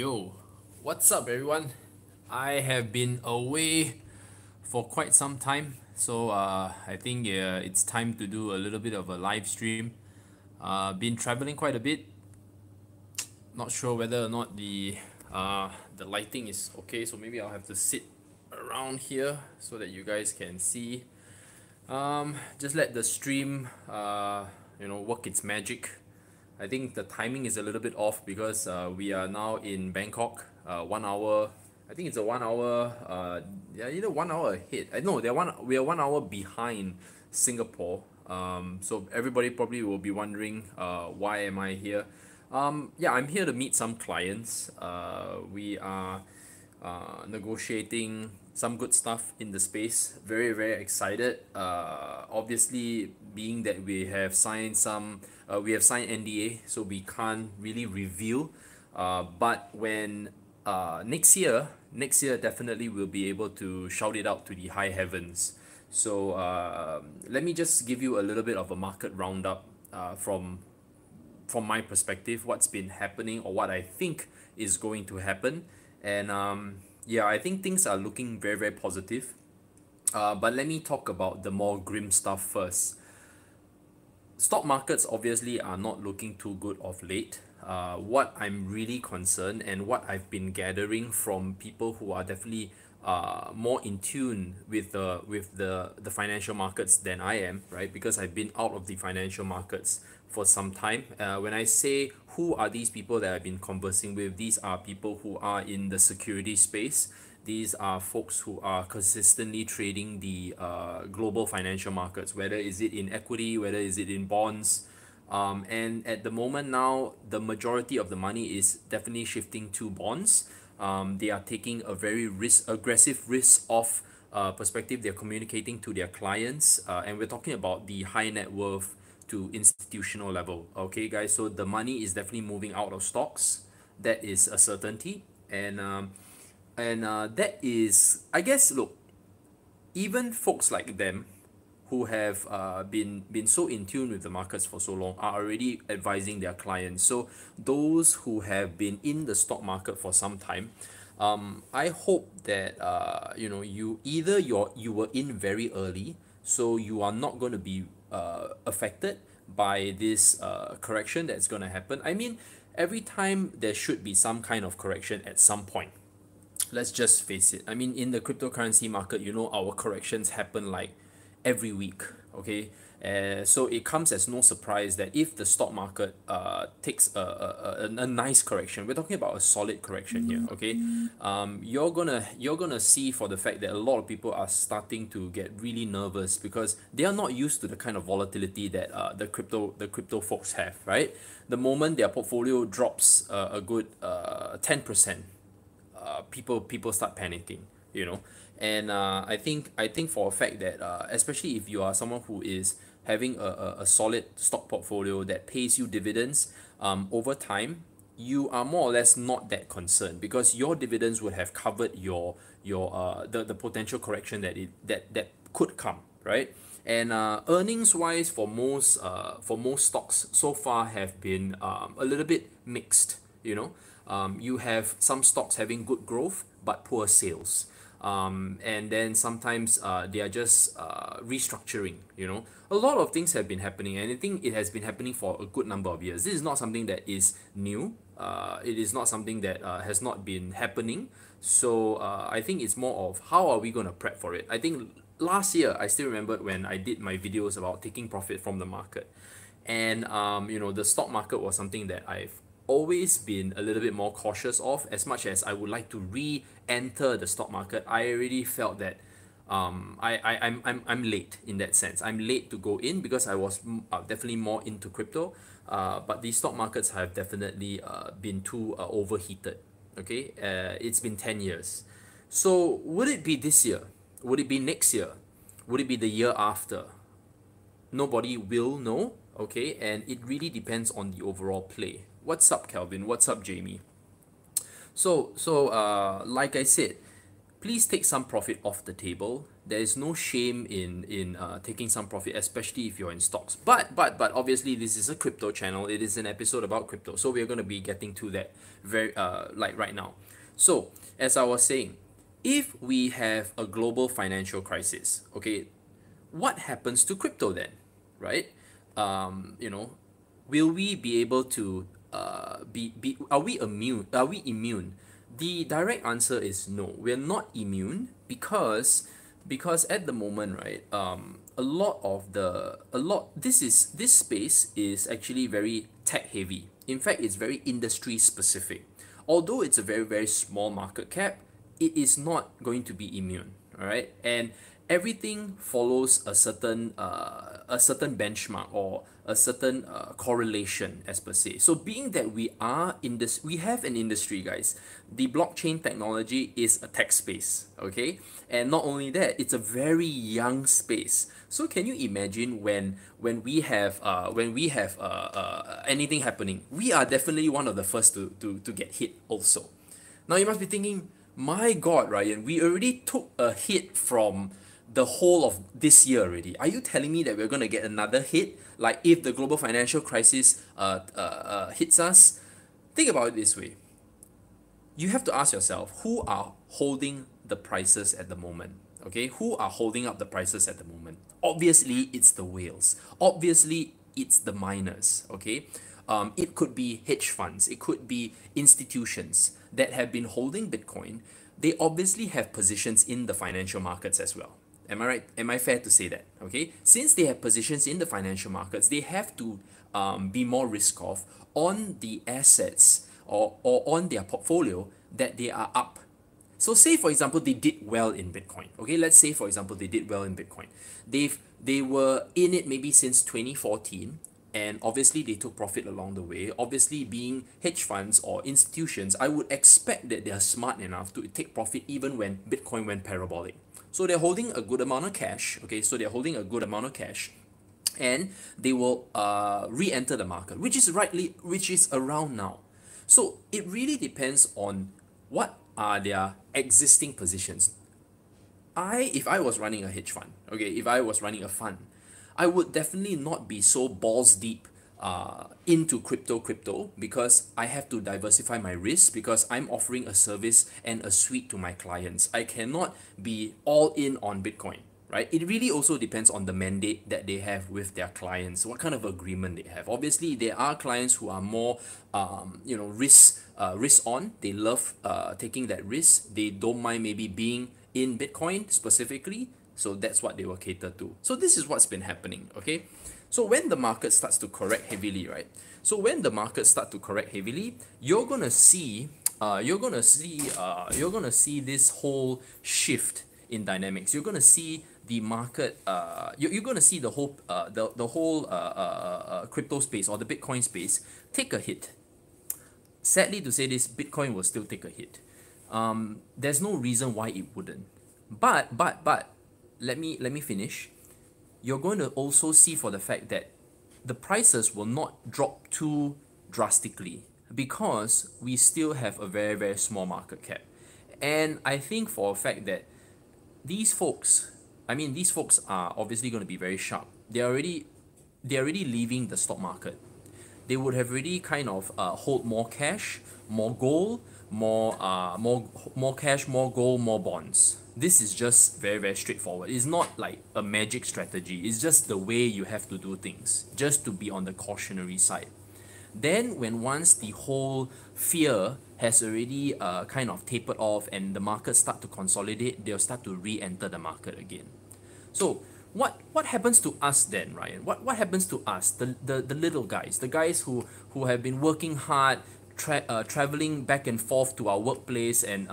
Yo, what's up, everyone? I have been away for quite some time, so I think it's time to do a little bit of a live stream. Been traveling quite a bit. Not sure whether or not the lighting is okay, so maybe I'll have to sit around here so that you guys can see. Just let the stream, work its magic. I think the timing is a little bit off because we are now in Bangkok. 1 hour. I think it's a 1 hour. Yeah, either 1 hour ahead. I know we are 1 hour behind Singapore. So everybody probably will be wondering, why am I here? Yeah, I'm here to meet some clients. We are negotiating some good stuff in the space. Very, very excited. Obviously, being that we have signed NDA, so we can't really reveal. But when next year definitely we'll be able to shout it out to the high heavens. So let me just give you a little bit of a market roundup from my perspective, what's been happening or what I think is going to happen. And yeah, I think things are looking very, very positive. But let me talk about the more grim stuff first. Stock markets obviously are not looking too good of late. What I'm really concerned and what I've been gathering from people who are definitely more in tune with the financial markets than I am, right? Because I've been out of the financial markets for some time. When I say who are these people that I've been conversing with, these are people who are in the security space. These are folks who are consistently trading the global financial markets, whether is it in equity, whether is it in bonds. And at the moment now, the majority of the money is definitely shifting to bonds. They are taking a very aggressive risk-off perspective. They're communicating to their clients, and we're talking about the high net worth to institutional level. Okay, guys, so the money is definitely moving out of stocks. That is a certainty, and that is, I guess, look, even folks like them who have been so in tune with the markets for so long are already advising their clients. So those who have been in the stock market for some time, I hope that you were in very early, so you are not going to be affected by this correction that's going to happen. I mean, every time there should be some kind of correction at some point. Let's just face it. I mean, in the cryptocurrency market, our corrections happen like every week. Okay, so it comes as no surprise that if the stock market takes a nice correction, we're talking about a solid correction here. Okay, you're gonna see for the fact that a lot of people are starting to get really nervous because they are not used to the kind of volatility that the crypto folks have. Right, the moment their portfolio drops a good 10%. People start panicking, and I think for a fact that especially if you are someone who is having a solid stock portfolio that pays you dividends over time, you are more or less not that concerned because your dividends would have covered the potential correction that could come, right? And earnings wise for most stocks so far have been a little bit mixed. You have some stocks having good growth but poor sales. And then sometimes they are just restructuring. A lot of things have been happening, and I think it has been happening for a good number of years. This is not something that is new. It is not something that has not been happening. So I think it's more of how are we going to prep for it. I think last year I still remember when I did my videos about taking profit from the market, and the stock market was something that I've always been a little bit more cautious of. As much as I would like to re-enter the stock market, I already felt that I'm late in that sense. I'm late to go in because I was definitely more into crypto, but the stock markets have definitely been too overheated. Okay, it's been 10 years. So would it be this year? Would it be next year? Would it be the year after? Nobody will know. Okay, and it really depends on the overall play. What's up, Calvin? What's up, Jamie? So like I said, please take some profit off the table. There is no shame in taking some profit, especially if you're in stocks. But obviously this is a crypto channel. It is an episode about crypto, so we're gonna be getting to that very like right now. So as I was saying, if we have a global financial crisis, okay, what happens to crypto then, right? You know, will we be able to be are we immune? Are we immune? The direct answer is no. We're not immune because at the moment, right, a lot of the a lot this space is actually very tech heavy. In fact, it's very industry specific. Although it's a very very small market cap, it is not going to be immune. All right, and everything follows a certain benchmark or a certain correlation as per se. So being that we have an industry, guys, the blockchain technology is a tech space, okay, and not only that, it's a very young space. So can you imagine when we have anything happening, we are definitely one of the first to get hit also. Now you must be thinking, my God, Ryan, we already took a hit from the whole of this year already. Are you telling me that we're going to get another hit? Like if the global financial crisis hits us? Think about it this way. You have to ask yourself, who are holding the prices at the moment? Okay, who are holding up the prices at the moment? Obviously, it's the whales. Obviously, it's the miners. Okay, it could be hedge funds, it could be institutions that have been holding Bitcoin. They obviously have positions in the financial markets as well. Am I right? Am I fair to say that? Okay, since they have positions in the financial markets, they have to be more risk off on the assets or on their portfolio that they are up. So say for example they did well in Bitcoin. Okay, let's say for example they did well in Bitcoin. They were in it maybe since 2014, and obviously they took profit along the way. Obviously, being hedge funds or institutions, I would expect that they are smart enough to take profit even when Bitcoin went parabolic. So they're holding a good amount of cash. Okay, so they're holding a good amount of cash, and they will re-enter the market, which is around now. So it really depends on what are their existing positions. If I was running a hedge fund, okay, if I was running a fund, I would definitely not be so balls deep into crypto because I have to diversify my risk because I'm offering a service and a suite to my clients. I cannot be all in on Bitcoin, right? It really also depends on the mandate that they have with their clients, what kind of agreement they have. Obviously, there are clients who are more, risk on. They love taking that risk. They don't mind maybe being in Bitcoin specifically. So that's what they will cater to. So this is what's been happening, okay? So when the market starts to correct heavily, right? So when the market start to correct heavily, you're gonna see this whole shift in dynamics. You're gonna see the market. You're gonna see the whole crypto space or the Bitcoin space take a hit. Sadly to say this, Bitcoin will still take a hit. There's no reason why it wouldn't. But let me finish. You're going to also see for the fact that the prices will not drop too drastically because we still have a very very small market cap. And I think for a fact that these folks are obviously going to be very sharp. They're already leaving the stock market. They would have already kind of hold more cash, more gold, more cash, more gold, more bonds. This is just very very straightforward. It's not like a magic strategy. It's just the way you have to do things, just to be on the cautionary side. Then when once the whole fear has already kind of tapered off and the market start to consolidate, they'll start to re-enter the market again. So what happens to us then, Ryan? What happens to us, the little guys, the guys who have been working hard, traveling back and forth to our workplace and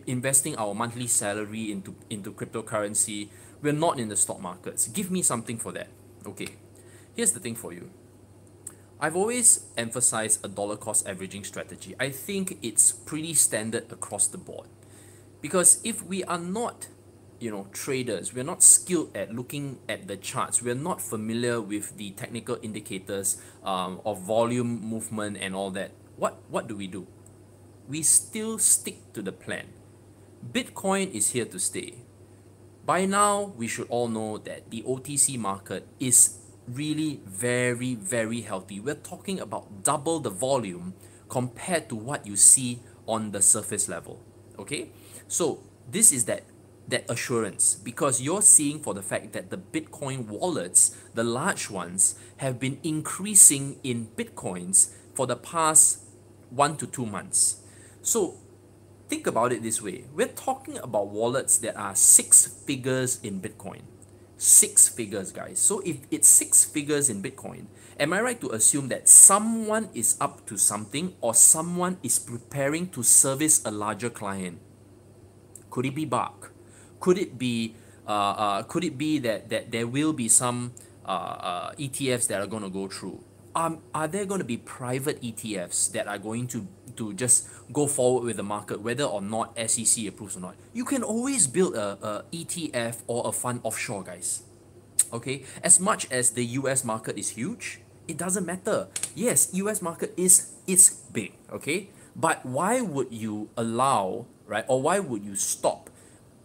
investing our monthly salary into cryptocurrency? We're not in the stock markets. Give me something for that. Okay, here's the thing for you. I've always emphasized a dollar cost averaging strategy. I think it's pretty standard across the board. Because if we are not, traders, we're not skilled at looking at the charts, we're not familiar with the technical indicators of volume, movement, and all that, what do? We still stick to the plan. Bitcoin is here to stay. By now, we should all know that the OTC market is really very, very healthy. We're talking about double the volume compared to what you see on the surface level. Okay? So this is that assurance, because you're seeing for the fact that the Bitcoin wallets, the large ones, have been increasing in Bitcoins for the past 1 to 2 months. So think about it this way. We're talking about wallets that are 6 figures in Bitcoin. 6 figures, guys. So if it's 6 figures in Bitcoin, am I right to assume that someone is up to something, or someone is preparing to service a larger client? Could it be Bark? Could it be that there will be some ETFs that are going to go through? Are there going to be private ETFs that are going to just go forward with the market, whether or not SEC approves or not? You can always build a ETF or a fund offshore, guys. Okay, as much as the US market is huge, it doesn't matter. Yes, US market is big, okay? But why would you allow, right, or why would you stop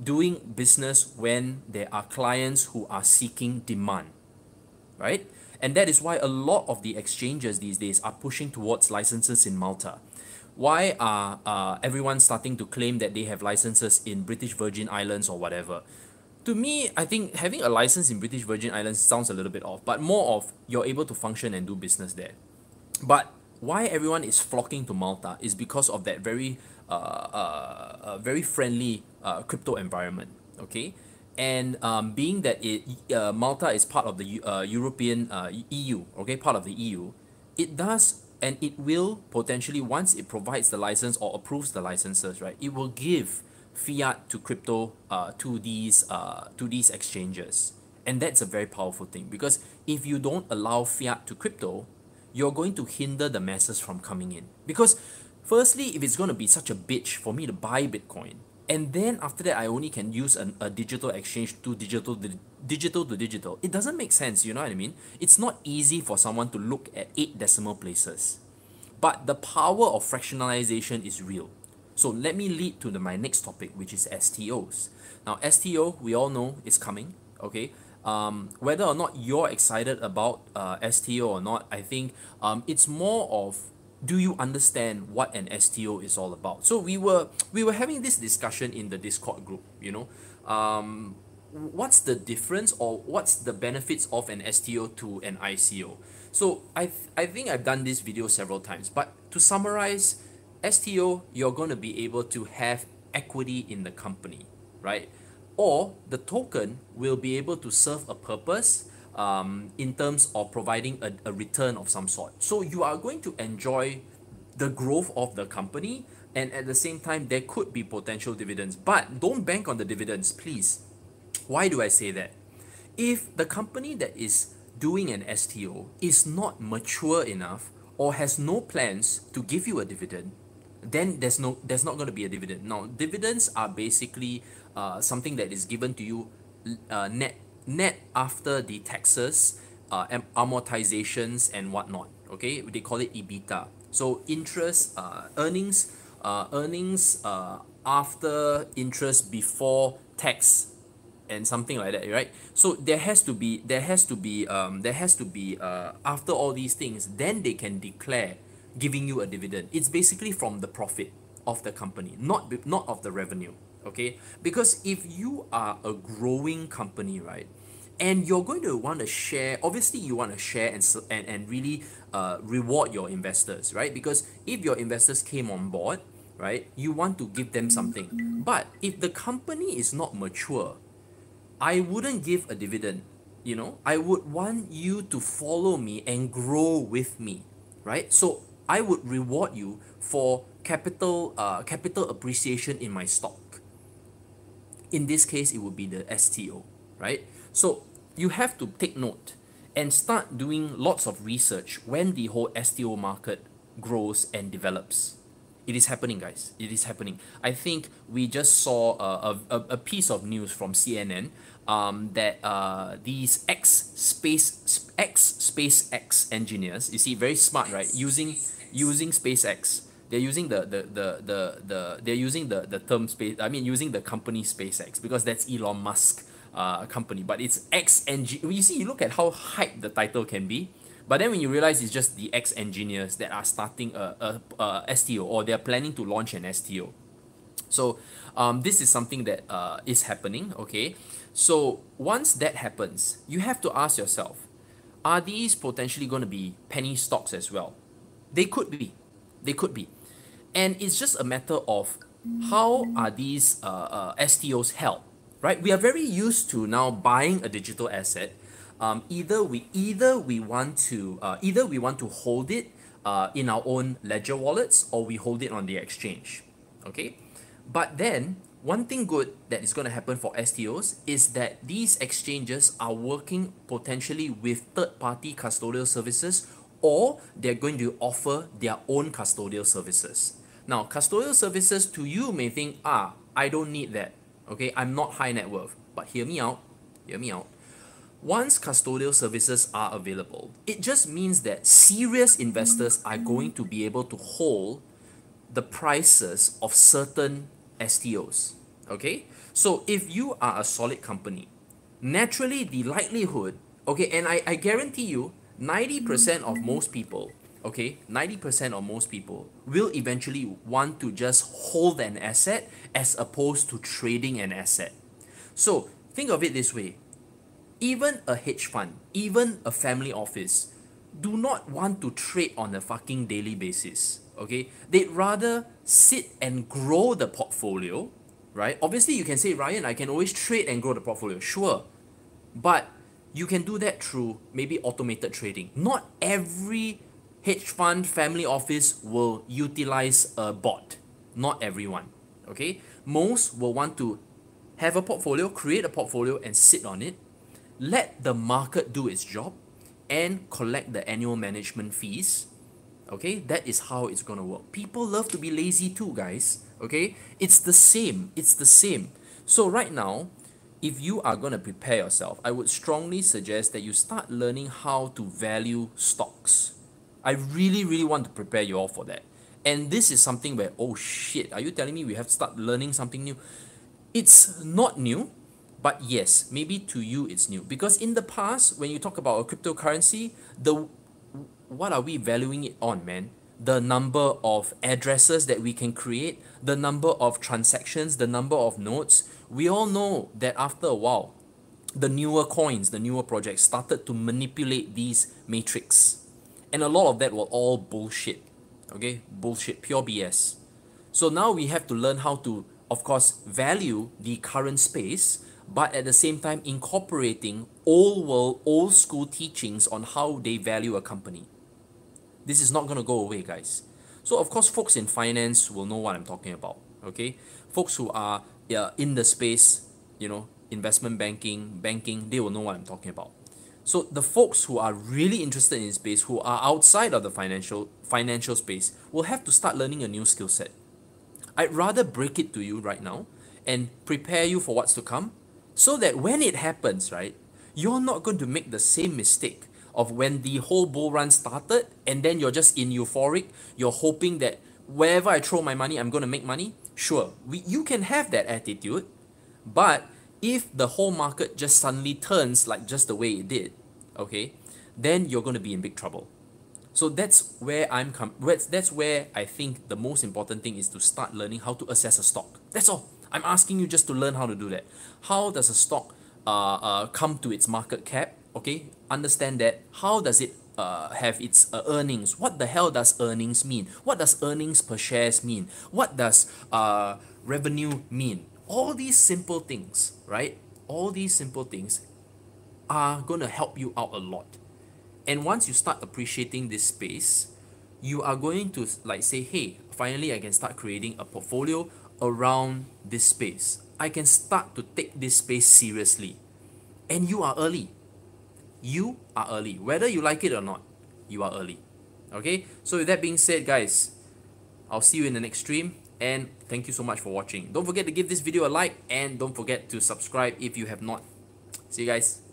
doing business when there are clients who are seeking demand, right? And that is why a lot of the exchanges these days are pushing towards licenses in Malta. Why are everyone starting to claim that they have licenses in British Virgin Islands or whatever? To me, I think having a license in British Virgin Islands sounds a little bit off, but more of you're able to function and do business there. But why everyone is flocking to Malta is because of that very friendly crypto environment. Okay, and being that Malta is part of the European EU, okay, part of the EU, it does and it will potentially, once it provides the license or approves the licenses, right, it will give fiat to crypto to these exchanges, and that's a very powerful thing, because if you don't allow fiat to crypto, you're going to hinder the masses from coming in. Because firstly, if it's going to be such a bitch for me to buy Bitcoin, and then after that I only can use a digital exchange to digital to digital, it doesn't make sense, you know what I mean? It's not easy for someone to look at 8 decimal places. But the power of fractionalization is real. So let me lead to my next topic, which is STOs. Now, STO, we all know, is coming, okay? Whether or not you're excited about STO or not, I think it's more of, do you understand what an STO is all about? So we were having this discussion in the Discord group, you know. What's the difference, or what's the benefits of an STO to an ICO? So I think I've done this video several times, but to summarize, STO, you're going to be able to have equity in the company, right? Or the token will be able to serve a purpose in terms of providing a return of some sort. So you are going to enjoy the growth of the company, and at the same time, there could be potential dividends. But don't bank on the dividends, please. Why do I say that? If the company that is doing an STO is not mature enough or has no plans to give you a dividend, then there's not going to be a dividend. Now, dividends are basically something that is given to you net after the taxes, amortizations and whatnot. Okay, they call it EBITDA. So interest, earnings after interest before tax and something like that, right? So there has to be after all these things, then they can declare giving you a dividend. It's basically from the profit of the company, not of the revenue, okay? Because if you are a growing company, right, and you're going to want to share, obviously you want to share and really reward your investors, right? Because if your investors came on board, right, you want to give them something. But if the company is not mature, I wouldn't give a dividend, you know. I would want you to follow me and grow with me, right? So I would reward you for capital appreciation in my stock. In this case, it would be the STO, right? So you have to take note and start doing lots of research when the whole STO market grows and develops. It is happening, guys. It is happening. I think we just saw a piece of news from CNN that these SpaceX engineers, you see, very smart, right? Using SpaceX. They're using they're using the term space. I mean, using the company SpaceX, because that's Elon Musk company, but it's You see, you look at how hyped the title can be, but then when you realize it's just the ex-engineers that are starting a STO, or they're planning to launch an STO. So this is something that is happening, okay? So once that happens, you have to ask yourself, are these potentially going to be penny stocks as well? They could be. They could be. And it's just a matter of how are these STOs held, right? We are very used to now buying a digital asset. Either we want to hold it in our own ledger wallets, or we hold it on the exchange, okay? But then one thing good that is going to happen for STOs is that these exchanges are working potentially with third-party custodial services, or they're going to offer their own custodial services. Now, custodial services to you may think, I don't need that. Okay, I'm not high net worth. But hear me out. Hear me out. Once custodial services are available, it just means that serious investors are going to be able to hold the prices of certain STOs. Okay, so if you are a solid company, naturally the likelihood, okay, and I guarantee you 90% of most people, okay, 90% of most people will eventually want to just hold an asset as opposed to trading an asset. So think of it this way. Even a hedge fund, even a family office, do not want to trade on a fucking daily basis. Okay, they'd rather sit and grow the portfolio, right? Obviously, you can say, Ryan, I can always trade and grow the portfolio. Sure, but you can do that through maybe automated trading. Not every hedge fund family office will utilize a bot. Not everyone. Okay, most will want to have a portfolio, create a portfolio, and sit on it. Let the market do its job and collect the annual management fees. Okay, that is how it's gonna work. People love to be lazy too, guys. Okay, it's the same. It's the same. So right now, if you are gonna prepare yourself, I would strongly suggest that you start learning how to value stocks. I really, really want to prepare you all for that. And this is something where, oh shit, are you telling me we have to start learning something new? It's not new, but yes, maybe to you it's new. Because in the past, when you talk about a cryptocurrency, what are we valuing it on, man? The number of addresses that we can create, the number of transactions, the number of nodes. We all know that after a while, the newer coins, the newer projects started to manipulate these metrics. And a lot of that were all bullshit. Okay? Bullshit, pure BS. So now we have to learn how to, of course, value the current space, but at the same time incorporating old world, old school teachings on how they value a company. This is not going to go away, guys. So of course, folks in finance will know what I'm talking about, okay? Folks who are in the space, investment banking, they will know what I'm talking about. So the folks who are really interested in space, who are outside of the financial space, will have to start learning a new skill set. I'd rather break it to you right now and prepare you for what's to come, so that when it happens, right, you're not going to make the same mistake of when the whole bull run started and then you're just in euphoric, you're hoping that wherever I throw my money, I'm going to make money. Sure, you can have that attitude, but if the whole market just suddenly turns like just the way it did, okay, then you're going to be in big trouble. So that's where that's where I think the most important thing is to start learning how to assess a stock. That's all. I'm asking you just to learn how to do that. How does a stock come to its market cap? Okay, understand that. How does it have its earnings? What the hell does earnings mean? What does earnings per shares mean? What does revenue mean? All these simple things, right? All these simple things are going to help you out a lot. And once you start appreciating this space, you are going to say, hey, finally I can start creating a portfolio around this space. I can start to take this space seriously. And you are early. You are early. Whether you like it or not, you are early. Okay? So with that being said, guys, I'll see you in the next stream. And thank you so much for watching. Don't forget to give this video a like. And don't forget to subscribe if you have not. See you guys.